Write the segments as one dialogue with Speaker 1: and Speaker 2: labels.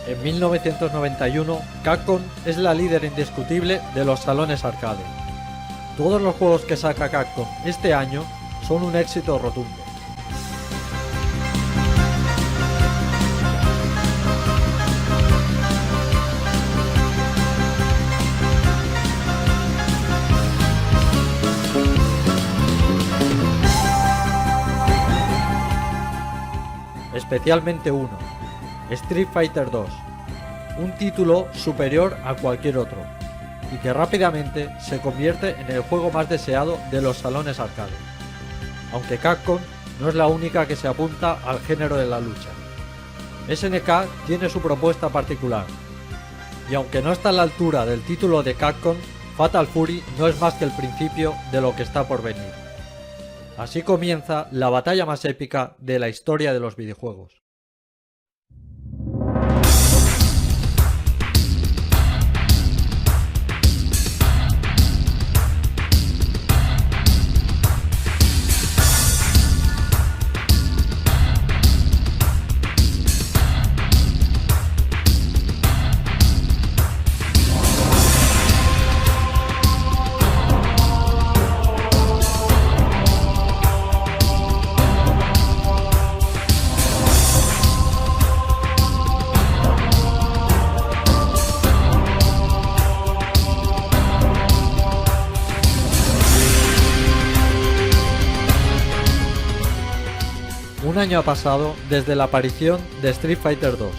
Speaker 1: En 1991, Capcom es la líder indiscutible de los salones arcade. Todos los juegos que saca Capcom este año son un éxito rotundo. Especialmente uno, Street Fighter 2, un título superior a cualquier otro, y que rápidamente se convierte en el juego más deseado de los salones arcade. Aunque Capcom no es la única que se apunta al género de la lucha. SNK tiene su propuesta particular, y aunque no está a la altura del título de Capcom, Fatal Fury no es más que el principio de lo que está por venir. Así comienza la batalla más épica de la historia de los videojuegos. Un año ha pasado desde la aparición de Street Fighter 2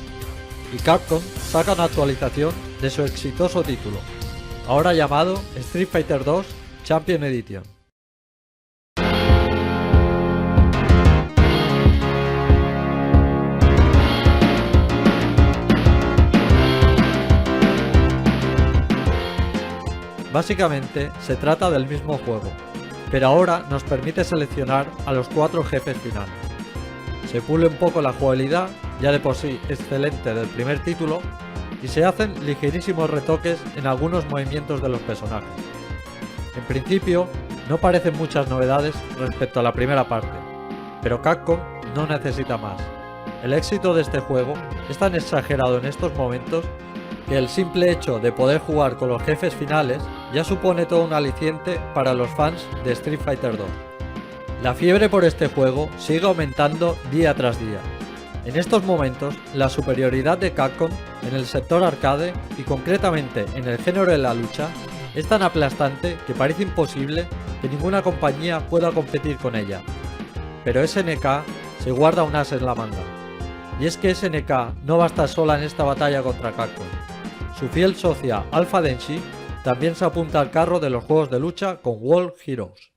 Speaker 1: y Capcom saca una actualización de su exitoso título, ahora llamado Street Fighter 2 Champion Edition. Básicamente se trata del mismo juego, pero ahora nos permite seleccionar a los 4 jefes finales. Se pule un poco la jugabilidad, ya de por sí excelente del primer título, y se hacen ligerísimos retoques en algunos movimientos de los personajes. En principio, no parecen muchas novedades respecto a la primera parte, pero Capcom no necesita más. El éxito de este juego es tan exagerado en estos momentos que el simple hecho de poder jugar con los jefes finales ya supone todo un aliciente para los fans de Street Fighter 2. La fiebre por este juego sigue aumentando día tras día. En estos momentos, la superioridad de Capcom en el sector arcade y concretamente en el género de la lucha es tan aplastante que parece imposible que ninguna compañía pueda competir con ella. Pero SNK se guarda un as en la manga. Y es que SNK no va a estar sola en esta batalla contra Capcom. Su fiel socia Alpha Denshi también se apunta al carro de los juegos de lucha con World Heroes.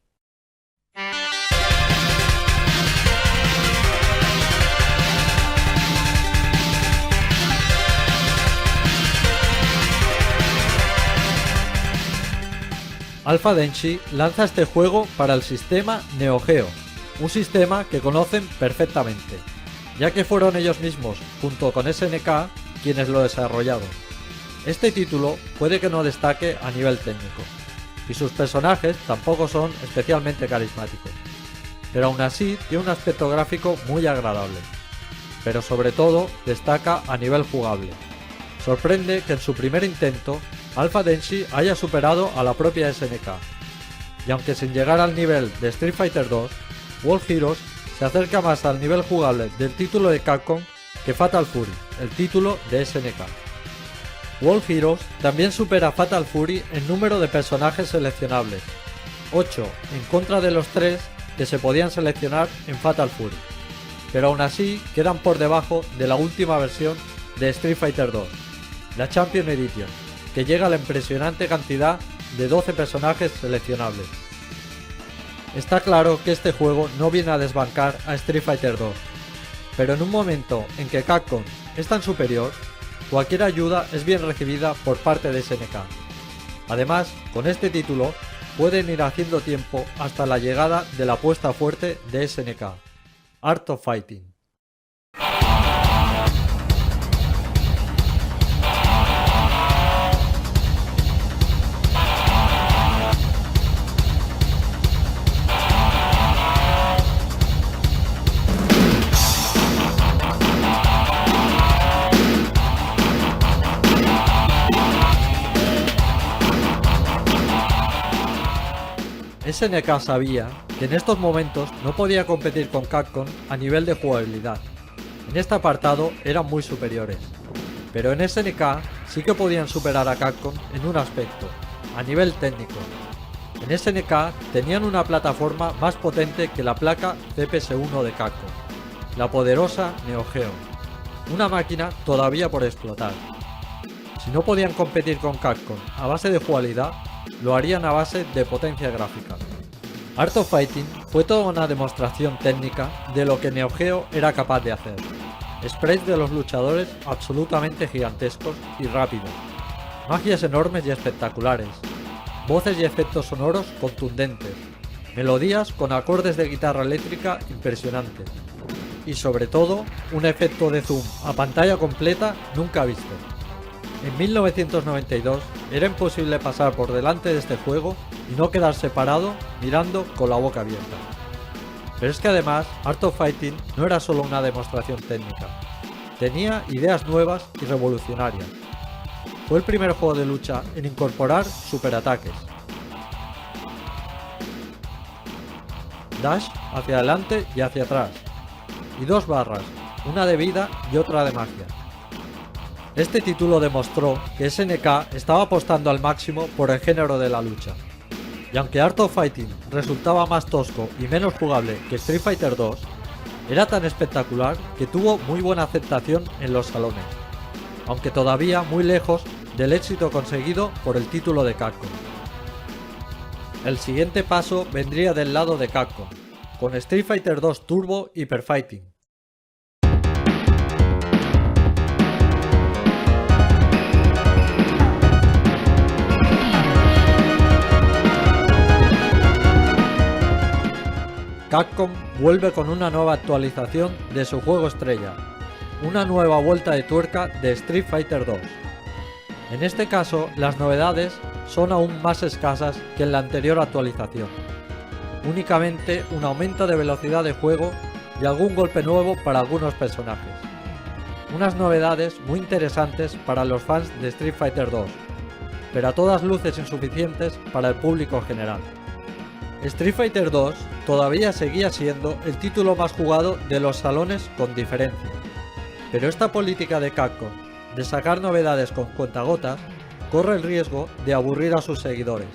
Speaker 1: Alpha Denshi lanza este juego para el sistema Neo Geo, un sistema que conocen perfectamente, ya que fueron ellos mismos, junto con SNK, quienes lo desarrollaron. Este título puede que no destaque a nivel técnico, y sus personajes tampoco son especialmente carismáticos, pero aún así tiene un aspecto gráfico muy agradable, pero sobre todo destaca a nivel jugable. Sorprende que en su primer intento Alpha Denshi haya superado a la propia SNK, y aunque sin llegar al nivel de Street Fighter 2, World Heroes se acerca más al nivel jugable del título de Capcom que Fatal Fury, el título de SNK. World Heroes también supera a Fatal Fury en número de personajes seleccionables, 8 en contra de los 3 que se podían seleccionar en Fatal Fury, pero aún así quedan por debajo de la última versión de Street Fighter 2, la Champion Edition, que llega a la impresionante cantidad de 12 personajes seleccionables. Está claro que este juego no viene a desbancar a Street Fighter 2, pero en un momento en que Capcom es tan superior, cualquier ayuda es bien recibida por parte de SNK. Además, con este título pueden ir haciendo tiempo hasta la llegada de la apuesta fuerte de SNK, Art of Fighting. SNK sabía que en estos momentos no podía competir con Capcom a nivel de jugabilidad. En este apartado eran muy superiores. Pero en SNK sí que podían superar a Capcom en un aspecto, a nivel técnico. En SNK tenían una plataforma más potente que la placa CPS-1 de Capcom, la poderosa Neo Geo, una máquina todavía por explotar. Si no podían competir con Capcom a base de jugabilidad, lo harían a base de potencia gráfica. Art of Fighting fue toda una demostración técnica de lo que Neo Geo era capaz de hacer. Sprites de los luchadores absolutamente gigantescos y rápidos, magias enormes y espectaculares, voces y efectos sonoros contundentes, melodías con acordes de guitarra eléctrica impresionantes y sobre todo un efecto de zoom a pantalla completa nunca visto. En 1992 era imposible pasar por delante de este juego y no quedarse parado mirando con la boca abierta. Pero es que además Art of Fighting no era solo una demostración técnica, tenía ideas nuevas y revolucionarias. Fue el primer juego de lucha en incorporar superataques, dash hacia adelante y hacia atrás, y dos barras, una de vida y otra de magia. Este título demostró que SNK estaba apostando al máximo por el género de la lucha. Y aunque Art of Fighting resultaba más tosco y menos jugable que Street Fighter 2, era tan espectacular que tuvo muy buena aceptación en los salones, aunque todavía muy lejos del éxito conseguido por el título de Capcom. El siguiente paso vendría del lado de Capcom, con Street Fighter 2 Turbo Hyper Fighting. Capcom vuelve con una nueva actualización de su juego estrella, una nueva vuelta de tuerca de Street Fighter 2. En este caso, las novedades son aún más escasas que en la anterior actualización. Únicamente un aumento de velocidad de juego y algún golpe nuevo para algunos personajes. Unas novedades muy interesantes para los fans de Street Fighter 2, pero a todas luces insuficientes para el público general. Street Fighter 2 todavía seguía siendo el título más jugado de los salones con diferencia, pero esta política de Capcom de sacar novedades con cuentagotas corre el riesgo de aburrir a sus seguidores,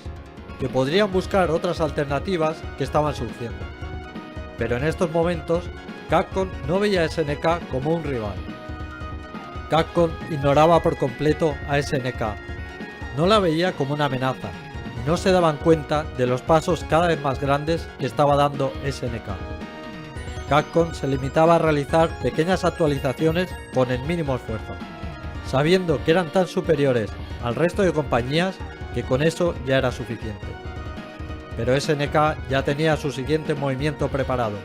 Speaker 1: que podrían buscar otras alternativas que estaban surgiendo. Pero en estos momentos, Capcom no veía a SNK como un rival. Capcom ignoraba por completo a SNK, no la veía como una amenaza, y no se daban cuenta de los pasos cada vez más grandes que estaba dando SNK. Capcom se limitaba a realizar pequeñas actualizaciones con el mínimo esfuerzo, sabiendo que eran tan superiores al resto de compañías que con eso ya era suficiente. Pero SNK ya tenía su siguiente movimiento preparado.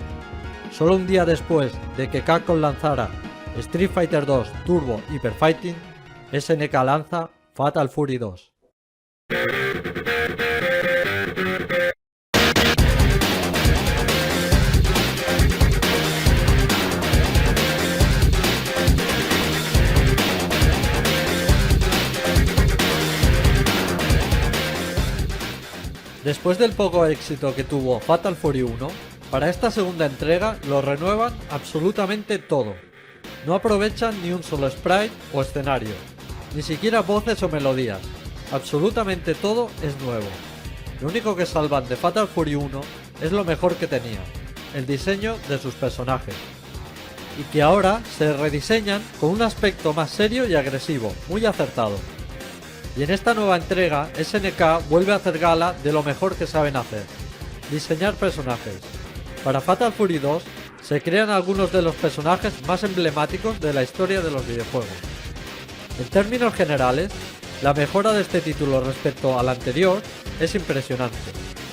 Speaker 1: Solo un día después de que Capcom lanzara Street Fighter 2 Turbo Hyper Fighting, SNK lanza Fatal Fury 2. Después del poco éxito que tuvo Fatal Fury 1, para esta segunda entrega lo renuevan absolutamente todo. No aprovechan ni un solo sprite o escenario, ni siquiera voces o melodías. Absolutamente todo es nuevo. Lo único que salvan de Fatal Fury 1 es lo mejor que tenía, el diseño de sus personajes, y que ahora se rediseñan con un aspecto más serio y agresivo, muy acertado. Y en esta nueva entrega, SNK vuelve a hacer gala de lo mejor que saben hacer, diseñar personajes. Para Fatal Fury 2 se crean algunos de los personajes más emblemáticos de la historia de los videojuegos. En términos generales, la mejora de este título respecto al anterior es impresionante.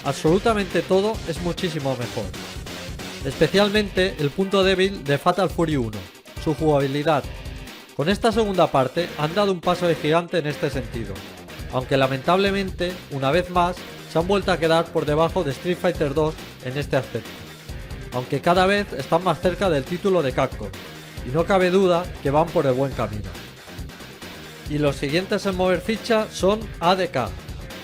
Speaker 1: Absolutamente todo es muchísimo mejor. Especialmente el punto débil de Fatal Fury 1, su jugabilidad. Con esta segunda parte han dado un paso de gigante en este sentido, aunque lamentablemente, una vez más, se han vuelto a quedar por debajo de Street Fighter 2 en este aspecto, aunque cada vez están más cerca del título de Capcom, y no cabe duda que van por el buen camino. Y los siguientes en mover ficha son ADK,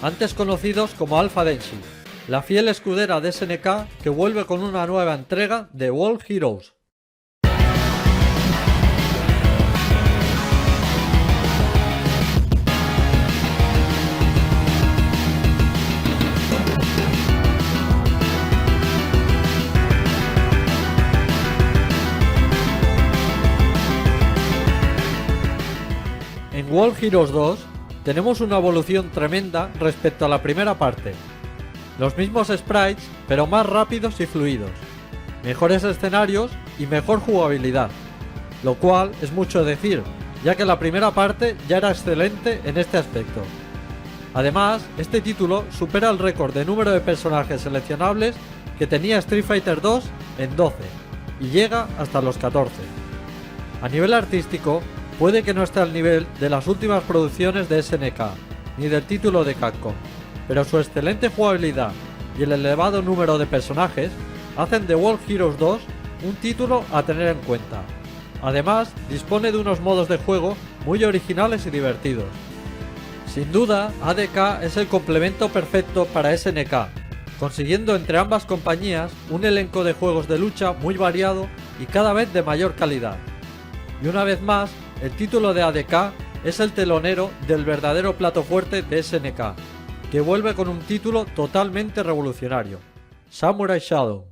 Speaker 1: antes conocidos como Alpha Denshi, la fiel escudera de SNK que vuelve con una nueva entrega de World Heroes. En World Heroes 2 tenemos una evolución tremenda respecto a la primera parte. Los mismos sprites, pero más rápidos y fluidos, mejores escenarios y mejor jugabilidad, lo cual es mucho decir, ya que la primera parte ya era excelente en este aspecto. Además, este título supera el récord de número de personajes seleccionables que tenía Street Fighter 2 en 12 y llega hasta los 14. A nivel artístico, puede que no esté al nivel de las últimas producciones de SNK, ni del título de Capcom, pero su excelente jugabilidad y el elevado número de personajes hacen de World Heroes 2 un título a tener en cuenta. Además, dispone de unos modos de juego muy originales y divertidos. Sin duda, ADK es el complemento perfecto para SNK, consiguiendo entre ambas compañías un elenco de juegos de lucha muy variado y cada vez de mayor calidad. Y una vez más, el título de ADK es el telonero del verdadero plato fuerte de SNK, que vuelve con un título totalmente revolucionario, Samurai Shodown.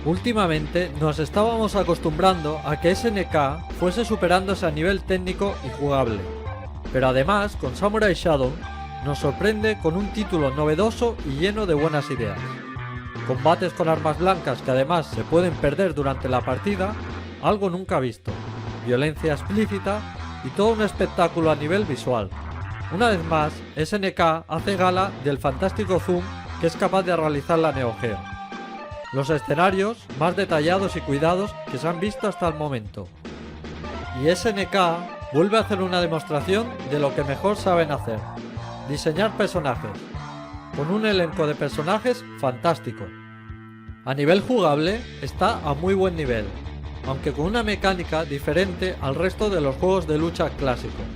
Speaker 1: Últimamente nos estábamos acostumbrando a que SNK fuese superándose a nivel técnico y jugable, pero además con Samurai Shodown nos sorprende con un título novedoso y lleno de buenas ideas. Combates con armas blancas que además se pueden perder durante la partida, algo nunca visto, violencia explícita y todo un espectáculo a nivel visual. Una vez más, SNK hace gala del fantástico zoom que es capaz de realizar la Neo Geo. Los escenarios más detallados y cuidados que se han visto hasta el momento. Y SNK vuelve a hacer una demostración de lo que mejor saben hacer: diseñar personajes, con un elenco de personajes fantástico. A nivel jugable está a muy buen nivel, aunque con una mecánica diferente al resto de los juegos de lucha clásicos.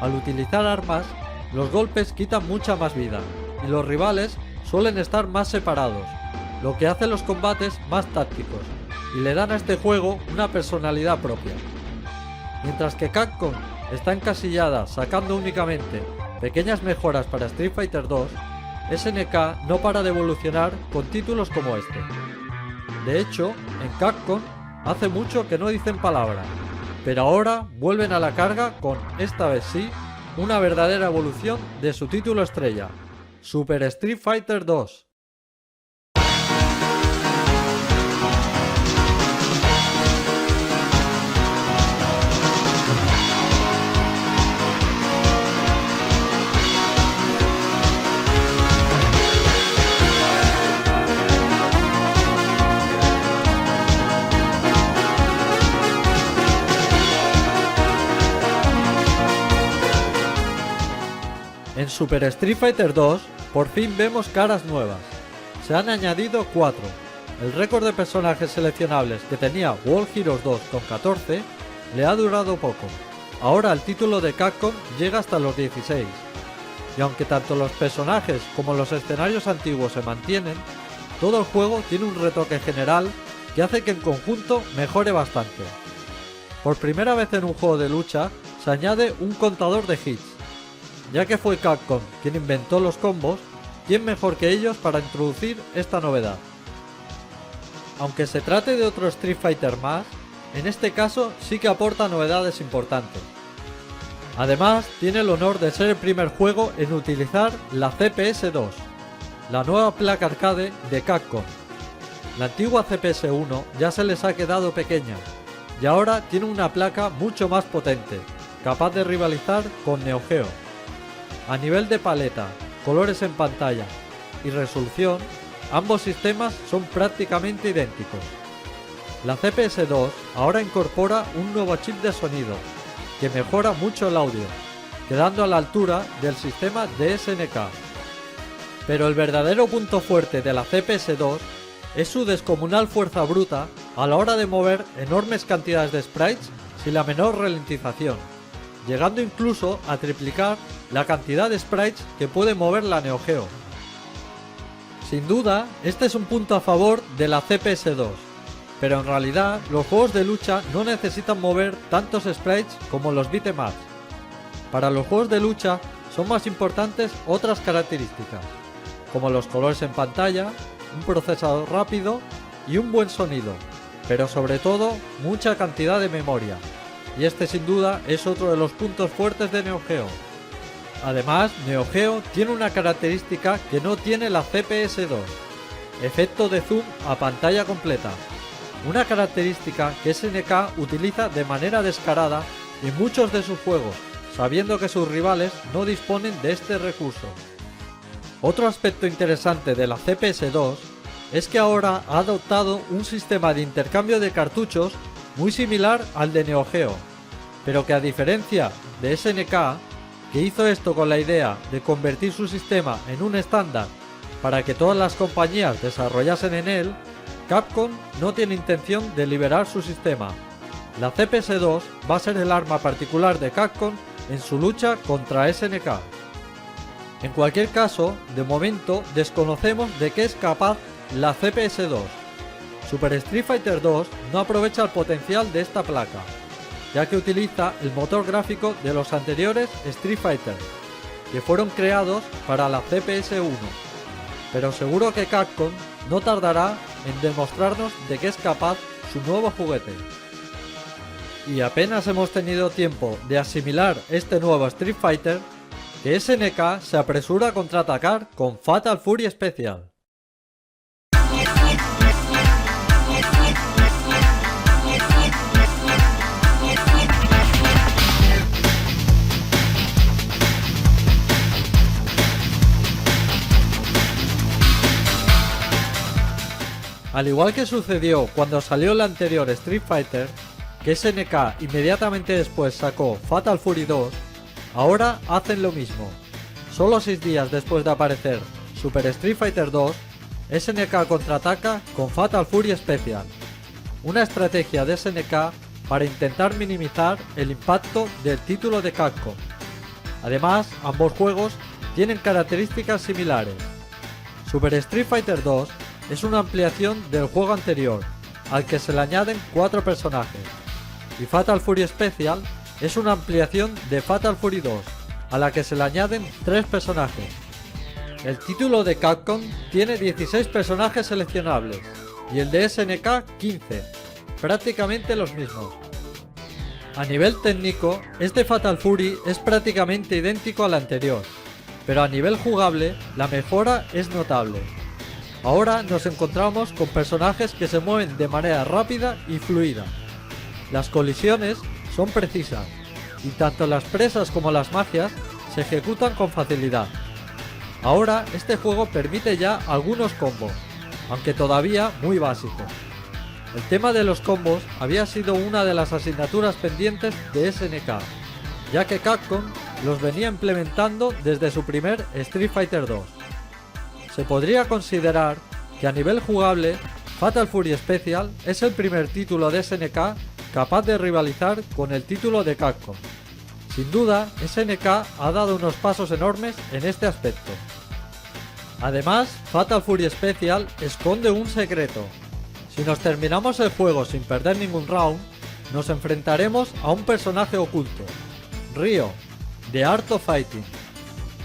Speaker 1: Al utilizar armas, los golpes quitan mucha más vida y los rivales suelen estar más separados, lo que hace los combates más tácticos y le dan a este juego una personalidad propia. Mientras que Capcom está encasillada sacando únicamente pequeñas mejoras para Street Fighter 2, SNK no para de evolucionar con títulos como este. De hecho, en Capcom hace mucho que no dicen palabra, pero ahora vuelven a la carga con, esta vez sí, una verdadera evolución de su título estrella, Super Street Fighter 2. En Super Street Fighter 2 por fin vemos caras nuevas. Se han añadido 4. El récord de personajes seleccionables que tenía World Heroes 2 con 14 le ha durado poco. Ahora el título de Capcom llega hasta los 16. Y aunque tanto los personajes como los escenarios antiguos se mantienen, todo el juego tiene un retoque general que hace que en conjunto mejore bastante. Por primera vez en un juego de lucha se añade un contador de hits. Ya que fue Capcom quien inventó los combos, ¿quién mejor que ellos para introducir esta novedad? Aunque se trate de otro Street Fighter más, en este caso sí que aporta novedades importantes. Además, tiene el honor de ser el primer juego en utilizar la CPS-2, la nueva placa arcade de Capcom. La antigua CPS-1 ya se les ha quedado pequeña, y ahora tiene una placa mucho más potente, capaz de rivalizar con Neo Geo. A nivel de paleta, colores en pantalla y resolución, ambos sistemas son prácticamente idénticos. La CPS-2 ahora incorpora un nuevo chip de sonido, que mejora mucho el audio, quedando a la altura del sistema de SNK. Pero el verdadero punto fuerte de la CPS-2 es su descomunal fuerza bruta a la hora de mover enormes cantidades de sprites sin la menor ralentización, llegando incluso a triplicar la cantidad de sprites que puede mover la Neo Geo. Sin duda, este es un punto a favor de la CPS-2, pero en realidad los juegos de lucha no necesitan mover tantos sprites como los beat'em ups. Para los juegos de lucha son más importantes otras características, como los colores en pantalla, un procesador rápido y un buen sonido, pero sobre todo mucha cantidad de memoria, y este sin duda es otro de los puntos fuertes de Neo Geo. Además, Neo Geo tiene una característica que no tiene la CPS-2, efecto de zoom a pantalla completa, una característica que SNK utiliza de manera descarada en muchos de sus juegos, sabiendo que sus rivales no disponen de este recurso. Otro aspecto interesante de la CPS-2 es que ahora ha adoptado un sistema de intercambio de cartuchos muy similar al de Neo Geo, pero que a diferencia de SNK, que hizo esto con la idea de convertir su sistema en un estándar para que todas las compañías desarrollasen en él, Capcom no tiene intención de liberar su sistema. La CPS-2 va a ser el arma particular de Capcom en su lucha contra SNK. En cualquier caso, de momento desconocemos de qué es capaz la CPS-2. Super Street Fighter 2 no aprovecha el potencial de esta placa, ya que utiliza el motor gráfico de los anteriores Street Fighter, que fueron creados para la CPS-1, pero seguro que Capcom no tardará en demostrarnos de qué es capaz su nuevo juguete. Y apenas hemos tenido tiempo de asimilar este nuevo Street Fighter, que SNK se apresura a contraatacar con Fatal Fury Special. Al igual que sucedió cuando salió el anterior Street Fighter, que SNK inmediatamente después sacó Fatal Fury 2, ahora hacen lo mismo. Solo 6 días después de aparecer Super Street Fighter 2, SNK contraataca con Fatal Fury Special, una estrategia de SNK para intentar minimizar el impacto del título de Capcom. Además, ambos juegos tienen características similares. Super Street Fighter 2 es una ampliación del juego anterior, al que se le añaden 4 personajes, y Fatal Fury Special es una ampliación de Fatal Fury 2, a la que se le añaden 3 personajes. El título de Capcom tiene 16 personajes seleccionables, y el de SNK 15, prácticamente los mismos. A nivel técnico, este Fatal Fury es prácticamente idéntico al anterior, pero a nivel jugable, la mejora es notable. Ahora nos encontramos con personajes que se mueven de manera rápida y fluida. Las colisiones son precisas, y tanto las presas como las magias se ejecutan con facilidad. Ahora este juego permite ya algunos combos, aunque todavía muy básicos. El tema de los combos había sido una de las asignaturas pendientes de SNK, ya que Capcom los venía implementando desde su primer Street Fighter 2. Se podría considerar que a nivel jugable, Fatal Fury Special es el primer título de SNK capaz de rivalizar con el título de Capcom. Sin duda, SNK ha dado unos pasos enormes en este aspecto. Además, Fatal Fury Special esconde un secreto. Si nos terminamos el juego sin perder ningún round, nos enfrentaremos a un personaje oculto, Ryo, de Art of Fighting.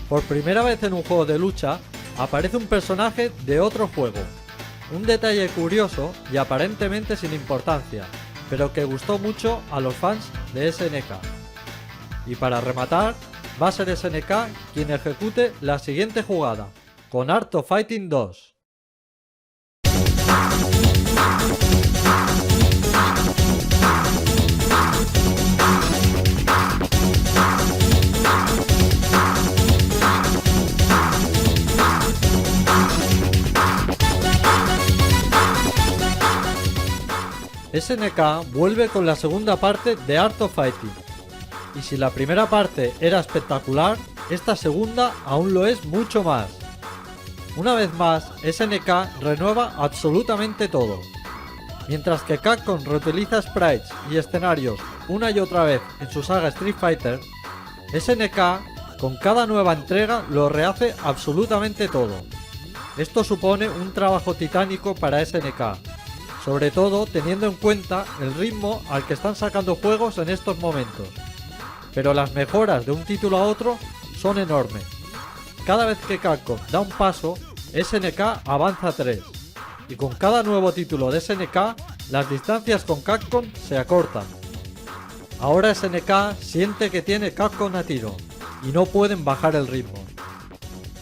Speaker 1: Por primera vez en un juego de lucha, aparece un personaje de otro juego. Un detalle curioso y aparentemente sin importancia, pero que gustó mucho a los fans de SNK. Y para rematar, va a ser SNK quien ejecute la siguiente jugada, con Art of Fighting 2. SNK vuelve con la segunda parte de Art of Fighting. Y si la primera parte era espectacular, esta segunda aún lo es mucho más. Una vez más, SNK renueva absolutamente todo. Mientras que Capcom reutiliza sprites y escenarios una y otra vez en su saga Street Fighter, SNK con cada nueva entrega lo rehace absolutamente todo. Esto supone un trabajo titánico para SNK, sobre todo teniendo en cuenta el ritmo al que están sacando juegos en estos momentos. Pero las mejoras de un título a otro son enormes. Cada vez que Capcom da un paso, SNK avanza 3. Y con cada nuevo título de SNK, las distancias con Capcom se acortan. Ahora SNK siente que tiene Capcom a tiro, y no pueden bajar el ritmo.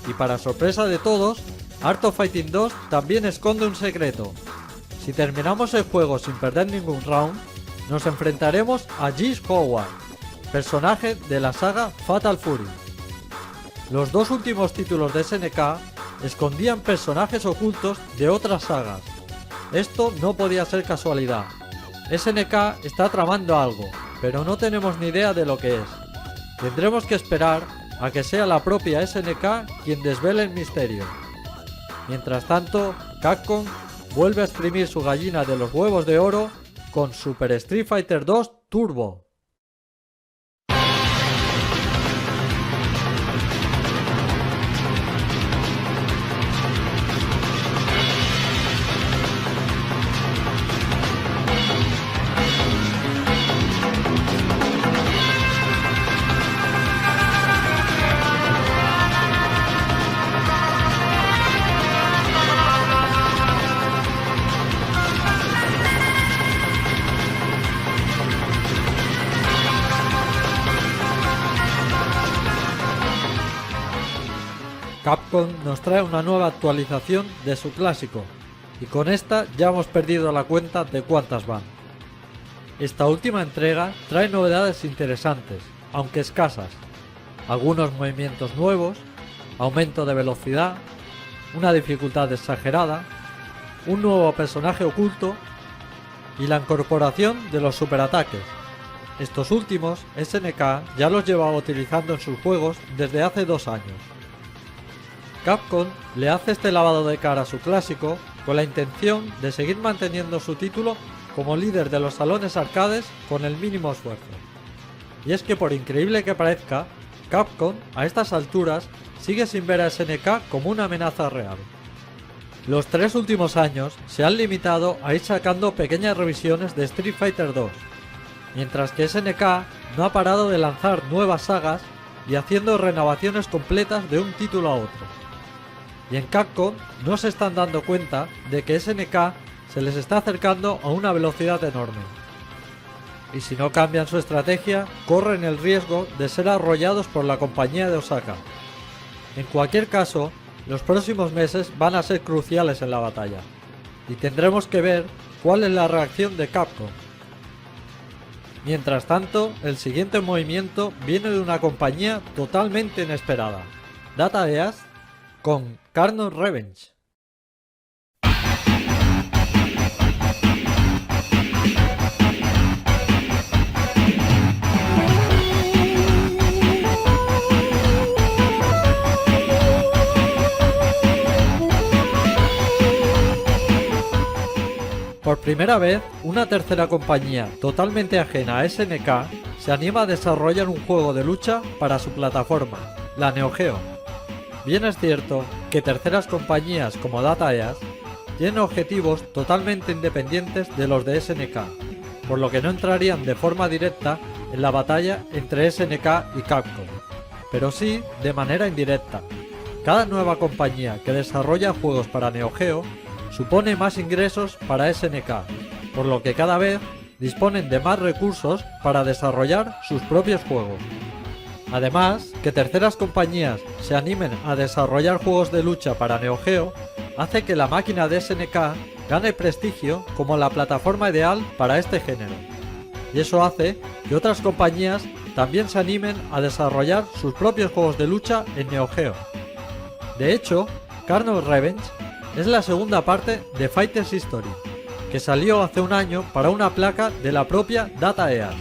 Speaker 1: Y para sorpresa de todos, Art of Fighting 2 también esconde un secreto. Si terminamos el juego sin perder ningún round, nos enfrentaremos a Geese Howard, personaje de la saga Fatal Fury. Los dos últimos títulos de SNK escondían personajes ocultos de otras sagas. Esto no podía ser casualidad. SNK está tramando algo, pero no tenemos ni idea de lo que es. Tendremos que esperar a que sea la propia SNK quien desvele el misterio. Mientras tanto, Capcom vuelve a exprimir su gallina de los huevos de oro con Super Street Fighter 2 Turbo. Capcom nos trae una nueva actualización de su clásico, y con esta ya hemos perdido la cuenta de cuántas van. Esta última entrega trae novedades interesantes, aunque escasas, algunos movimientos nuevos, aumento de velocidad, una dificultad exagerada, un nuevo personaje oculto y la incorporación de los superataques. Estos últimos, SNK ya los llevaba utilizando en sus juegos desde hace 2 años. Capcom le hace este lavado de cara a su clásico con la intención de seguir manteniendo su título como líder de los salones arcades con el mínimo esfuerzo. Y es que por increíble que parezca, Capcom a estas alturas sigue sin ver a SNK como una amenaza real. Los 3 últimos años se han limitado a ir sacando pequeñas revisiones de Street Fighter 2, mientras que SNK no ha parado de lanzar nuevas sagas y haciendo renovaciones completas de un título a otro. Y en Capcom no se están dando cuenta de que SNK se les está acercando a una velocidad enorme. Y si no cambian su estrategia, corren el riesgo de ser arrollados por la compañía de Osaka. En cualquier caso, los próximos meses van a ser cruciales en la batalla, y tendremos que ver cuál es la reacción de Capcom. Mientras tanto, el siguiente movimiento viene de una compañía totalmente inesperada, Data East con Carnage Revenge. Por primera vez, una tercera compañía totalmente ajena a SNK se anima a desarrollar un juego de lucha para su plataforma, la Neo Geo. Bien es cierto que terceras compañías como Data East tienen objetivos totalmente independientes de los de SNK, por lo que no entrarían de forma directa en la batalla entre SNK y Capcom, pero sí de manera indirecta. Cada nueva compañía que desarrolla juegos para Neo Geo supone más ingresos para SNK, por lo que cada vez disponen de más recursos para desarrollar sus propios juegos. Además, que terceras compañías se animen a desarrollar juegos de lucha para Neo Geo hace que la máquina de SNK gane prestigio como la plataforma ideal para este género. Y eso hace que otras compañías también se animen a desarrollar sus propios juegos de lucha en Neo Geo. De hecho, Carnage Revenge es la segunda parte de Fighters History, que salió hace un año para una placa de la propia Data East.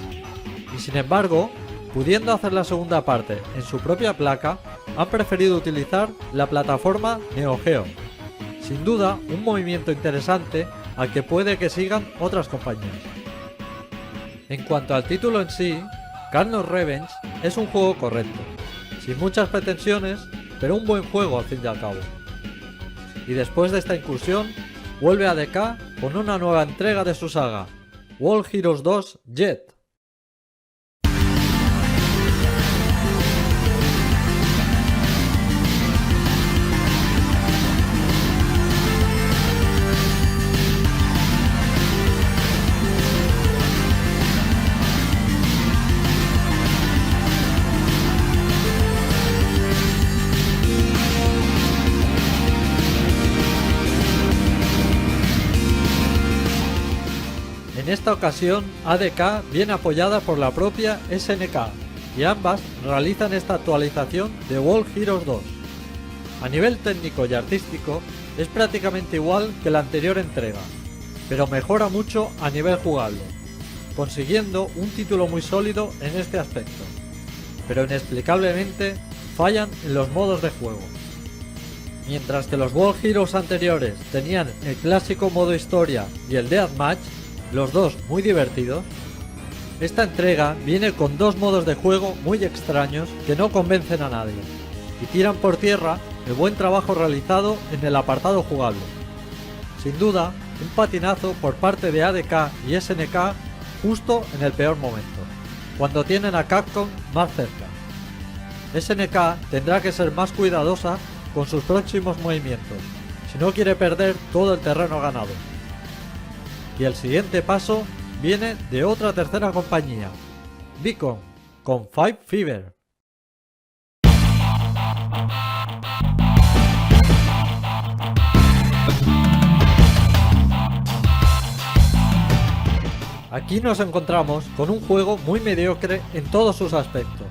Speaker 1: Y sin embargo, pudiendo hacer la segunda parte en su propia placa, han preferido utilizar la plataforma Neo Geo. Sin duda, un movimiento interesante al que puede que sigan otras compañías. En cuanto al título en sí, Carnage Revenge es un juego correcto, sin muchas pretensiones, pero un buen juego al fin y al cabo. Y después de esta incursión, vuelve a ADK con una nueva entrega de su saga, World Heroes 2 Jet. En esta ocasión, ADK viene apoyada por la propia SNK, y ambas realizan esta actualización de World Heroes 2. A nivel técnico y artístico, es prácticamente igual que la anterior entrega, pero mejora mucho a nivel jugable, consiguiendo un título muy sólido en este aspecto, pero inexplicablemente fallan en los modos de juego. Mientras que los World Heroes anteriores tenían el clásico modo historia y el Deathmatch, los dos muy divertidos, esta entrega viene con dos modos de juego muy extraños que no convencen a nadie y tiran por tierra el buen trabajo realizado en el apartado jugable. Sin duda, un patinazo por parte de ADK y SNK justo en el peor momento, cuando tienen a Capcom más cerca. SNK tendrá que ser más cuidadosa con sus próximos movimientos, si no quiere perder todo el terreno ganado. Y el siguiente paso viene de otra tercera compañía, Beacon, con Five Fever. Aquí nos encontramos con un juego muy mediocre en todos sus aspectos,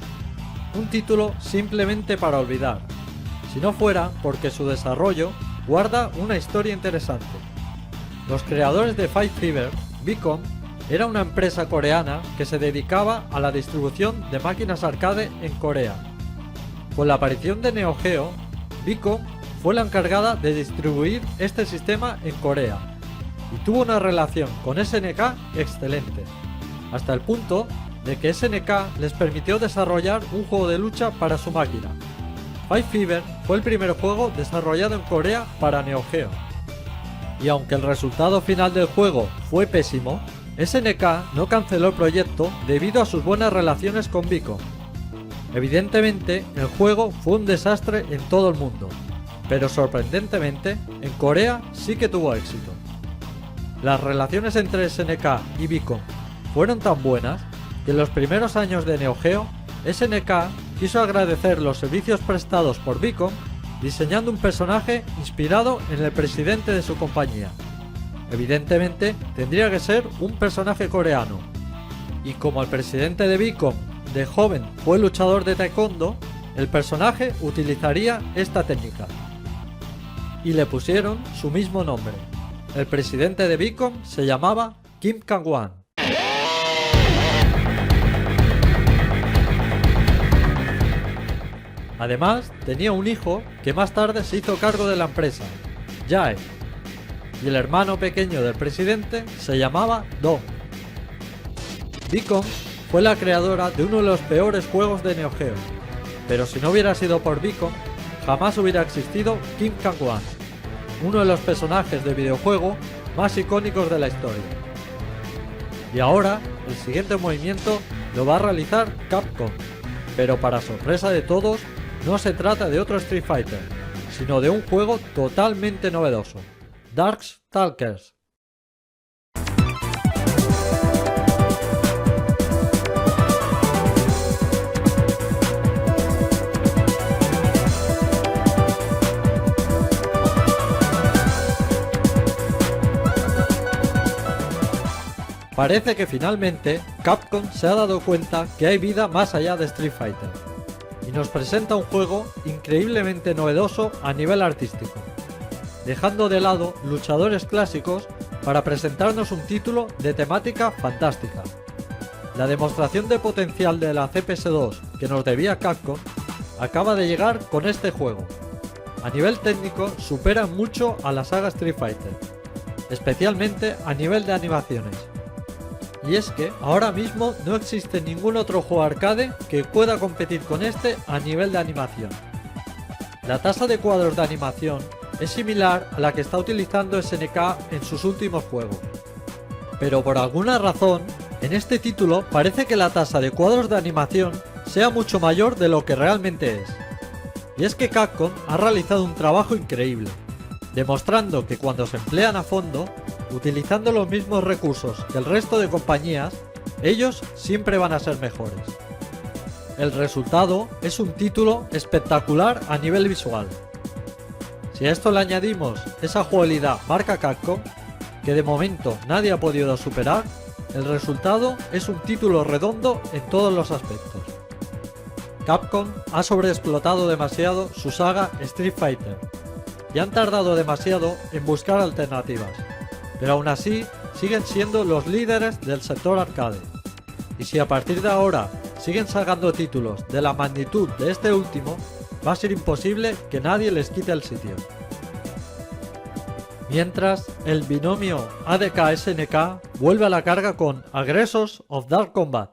Speaker 1: un título simplemente para olvidar, si no fuera porque su desarrollo guarda una historia interesante. Los creadores de Five Fever, Beacon, era una empresa coreana que se dedicaba a la distribución de máquinas arcade en Corea. Con la aparición de Neo Geo, Beacon fue la encargada de distribuir este sistema en Corea y tuvo una relación con SNK excelente, hasta el punto de que SNK les permitió desarrollar un juego de lucha para su máquina. Five Fever fue el primer juego desarrollado en Corea para Neo Geo. Y aunque el resultado final del juego fue pésimo, SNK no canceló el proyecto debido a sus buenas relaciones con Beacon. Evidentemente, el juego fue un desastre en todo el mundo, pero sorprendentemente, en Corea sí que tuvo éxito. Las relaciones entre SNK y Beacon fueron tan buenas que en los primeros años de Neo Geo, SNK quiso agradecer los servicios prestados por Beacon diseñando un personaje inspirado en el presidente de su compañía. Evidentemente tendría que ser un personaje coreano, y como el presidente de Beacon de joven fue luchador de taekwondo, el personaje utilizaría esta técnica y le pusieron su mismo nombre. El presidente de Beacon se llamaba Kim Kang-wan. Además, tenía un hijo que más tarde se hizo cargo de la empresa, Jae, y el hermano pequeño del presidente se llamaba Dong. Beacon fue la creadora de uno de los peores juegos de Neo Geo, pero si no hubiera sido por Beacon, jamás hubiera existido Kim Kang-wan, uno de los personajes de videojuego más icónicos de la historia. Y ahora, el siguiente movimiento lo va a realizar Capcom, pero para sorpresa de todos, no se trata de otro Street Fighter, sino de un juego totalmente novedoso, Darkstalkers. Parece que finalmente Capcom se ha dado cuenta que hay vida más allá de Street Fighter y nos presenta un juego increíblemente novedoso a nivel artístico, dejando de lado luchadores clásicos para presentarnos un título de temática fantástica. la demostración de potencial de la CPS2 que nos debía Capcom acaba de llegar con este juego. A nivel técnico supera mucho a la saga Street Fighter, especialmente a nivel de animaciones. Y es que ahora mismo no existe ningún otro juego arcade que pueda competir con este a nivel de animación. La tasa de cuadros de animación es similar a la que está utilizando SNK en sus últimos juegos. Pero por alguna razón, en este título parece que la tasa de cuadros de animación sea mucho mayor de lo que realmente es. Y es que Capcom ha realizado un trabajo increíble, demostrando que cuando se emplean a fondo, utilizando los mismos recursos que el resto de compañías, ellos siempre van a ser mejores. El resultado es un título espectacular a nivel visual. Si a esto le añadimos esa jugabilidad marca Capcom, que de momento nadie ha podido superar, el resultado es un título redondo en todos los aspectos. Capcom ha sobreexplotado demasiado su saga Street Fighter y han tardado demasiado en buscar alternativas, pero aún así siguen siendo los líderes del sector arcade. Y si a partir de ahora siguen sacando títulos de la magnitud de este último, va a ser imposible que nadie les quite el sitio. Mientras, el binomio ADK-SNK vuelve a la carga con Aggressors of Dark Combat.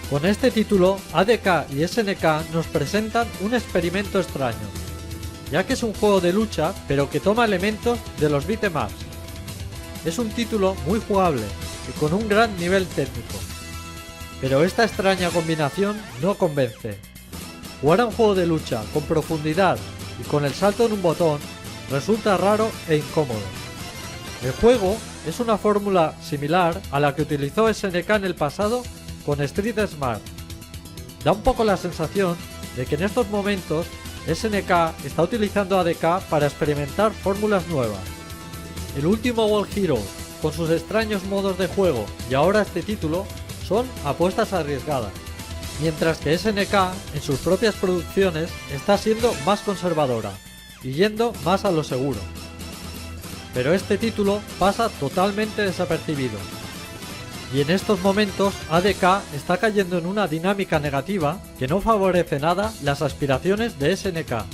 Speaker 1: Con este título, ADK y SNK nos presentan un experimento extraño, ya que es un juego de lucha pero que toma elementos de los beat'em ups. Es un título muy jugable y con un gran nivel técnico, pero esta extraña combinación no convence. Jugar a un juego de lucha con profundidad y con el salto en un botón resulta raro e incómodo. El juego es una fórmula similar a la que utilizó SNK en el pasado con Street Smart. Da un poco la sensación de que en estos momentos SNK está utilizando ADK para experimentar fórmulas nuevas. El último World Hero, con sus extraños modos de juego, y ahora este título, son apuestas arriesgadas, mientras que SNK en sus propias producciones está siendo más conservadora y yendo más a lo seguro. Pero este título pasa totalmente desapercibido. Y en estos momentos ADK está cayendo en una dinámica negativa que no favorece nada las aspiraciones de SNK.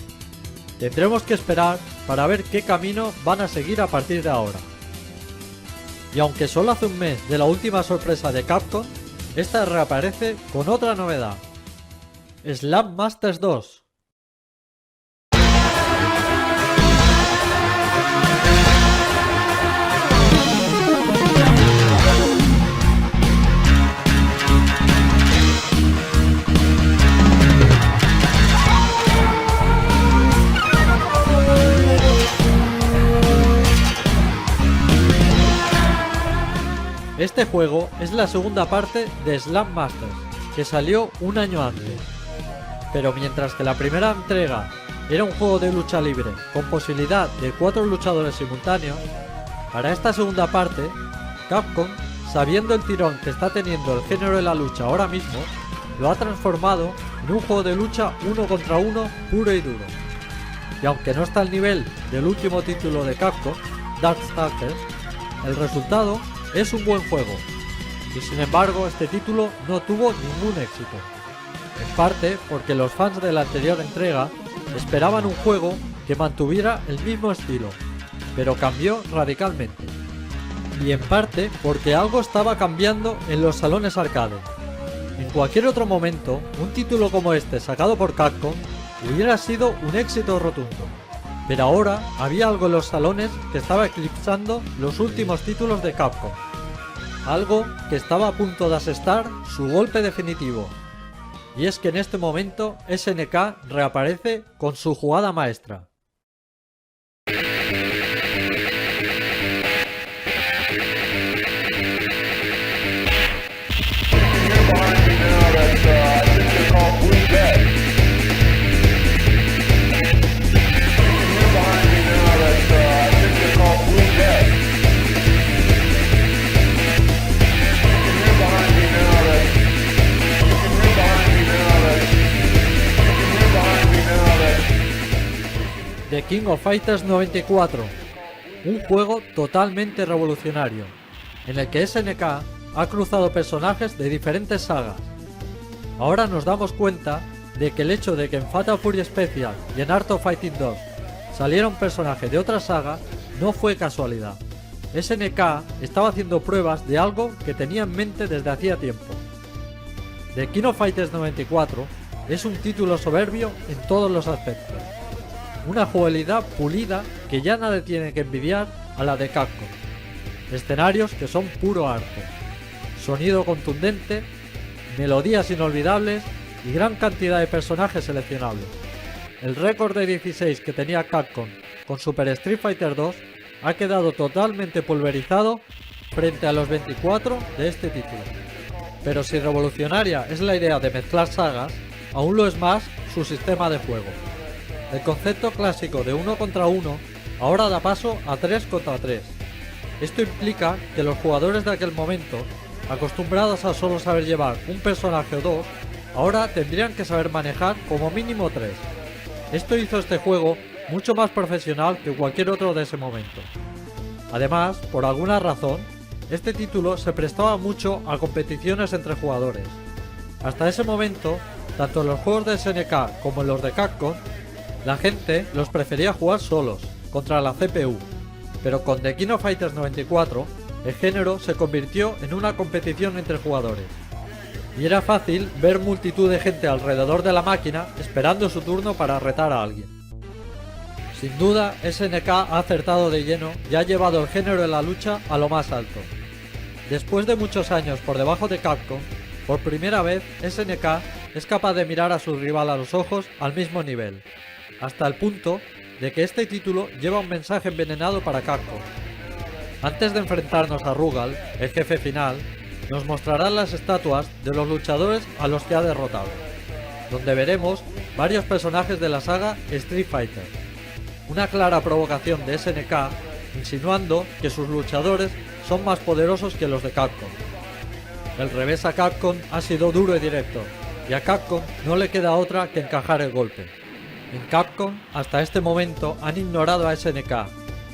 Speaker 1: Tendremos que esperar para ver qué camino van a seguir a partir de ahora. Y aunque solo hace un mes de la última sorpresa de Capcom, esta reaparece con otra novedad: Slam Masters 2. Este juego es la segunda parte de Slam Masters, que salió un año antes. Pero mientras que la primera entrega era un juego de lucha libre con posibilidad de 4 luchadores simultáneos, para esta segunda parte, Capcom, sabiendo el tirón que está teniendo el género de la lucha ahora mismo, lo ha transformado en un juego de lucha 1 contra 1 puro y duro. Y aunque no está al nivel del último título de Capcom, Darkstalkers, el resultado es un buen juego, y sin embargo este título no tuvo ningún éxito, en parte porque los fans de la anterior entrega esperaban un juego que mantuviera el mismo estilo, pero cambió radicalmente, y en parte porque algo estaba cambiando en los salones arcade. En cualquier otro momento, un título como este sacado por Capcom hubiera sido un éxito rotundo, pero ahora había algo en los salones que estaba eclipsando los últimos títulos de Capcom. Algo que estaba a punto de asestar su golpe definitivo. Y es que en este momento SNK reaparece con su jugada maestra. King of Fighters 94, un juego totalmente revolucionario, en el que SNK ha cruzado personajes de diferentes sagas. Ahora nos damos cuenta de que el hecho de que en Fatal Fury Special y en Art of Fighting 2 saliera un personaje de otra saga no fue casualidad. SNK estaba haciendo pruebas de algo que tenía en mente desde hacía tiempo. The King of Fighters 94 es un título soberbio en todos los aspectos. Una jugabilidad pulida que ya nadie tiene que envidiar a la de Capcom. Escenarios que son puro arte. Sonido contundente, melodías inolvidables y gran cantidad de personajes seleccionables. El récord de 16 que tenía Capcom con Super Street Fighter 2 ha quedado totalmente pulverizado frente a los 24 de este título. Pero si revolucionaria es la idea de mezclar sagas, aún lo es más su sistema de juego. El concepto clásico de 1 contra 1 ahora da paso a 3 contra 3. Esto implica que los jugadores de aquel momento, acostumbrados a solo saber llevar un personaje o dos, ahora tendrían que saber manejar como mínimo 3. Esto hizo este juego mucho más profesional que cualquier otro de ese momento. Además, por alguna razón, este título se prestaba mucho a competiciones entre jugadores. Hasta ese momento, tanto en los juegos de SNK como en los de Capcom, la gente los prefería jugar solos, contra la CPU, pero con The King of Fighters 94, el género se convirtió en una competición entre jugadores. Y era fácil ver multitud de gente alrededor de la máquina esperando su turno para retar a alguien. Sin duda, SNK ha acertado de lleno y ha llevado el género de la lucha a lo más alto. Después de muchos años por debajo de Capcom, por primera vez SNK es capaz de mirar a su rival a los ojos al mismo nivel, hasta el punto de que este título lleva un mensaje envenenado para Capcom. Antes de enfrentarnos a Rugal, el jefe final, nos mostrarán las estatuas de los luchadores a los que ha derrotado, donde veremos varios personajes de la saga Street Fighter. Una clara provocación de SNK, insinuando que sus luchadores son más poderosos que los de Capcom. El revés a Capcom ha sido duro y directo, y a Capcom no le queda otra que encajar el golpe. En Capcom, hasta este momento, han ignorado a SNK,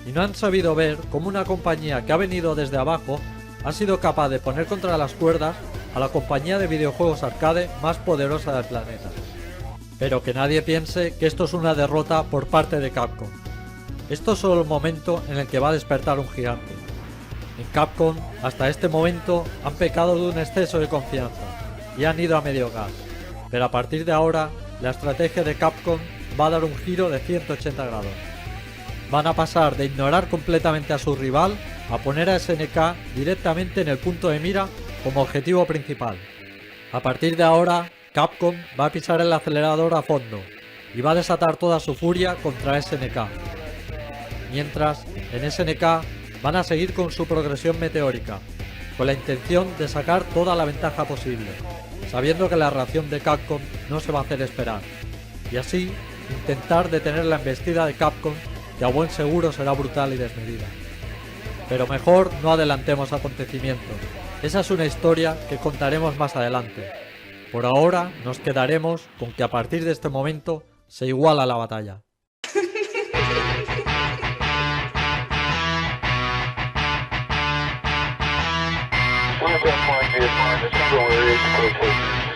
Speaker 1: y no han sabido ver cómo una compañía que ha venido desde abajo ha sido capaz de poner contra las cuerdas a la compañía de videojuegos arcade más poderosa del planeta. Pero que nadie piense que esto es una derrota por parte de Capcom. Esto es solo el momento en el que va a despertar un gigante. En Capcom, hasta este momento, han pecado de un exceso de confianza y han ido a medio gas. Pero a partir de ahora, la estrategia de Capcom va a dar un giro de 180 grados. Van a pasar de ignorar completamente a su rival a poner a SNK directamente en el punto de mira como objetivo principal. A partir de ahora, Capcom va a pisar el acelerador a fondo y va a desatar toda su furia contra SNK. Mientras, en SNK van a seguir con su progresión meteórica, con la intención de sacar toda la ventaja posible, sabiendo que la reacción de Capcom no se va a hacer esperar, y así intentar detener la embestida de Capcom, que a buen seguro será brutal y desmedida. Pero mejor no adelantemos acontecimientos, esa es una historia que contaremos más adelante. Por ahora nos quedaremos con que a partir de este momento se iguala la batalla.
Speaker 2: Point is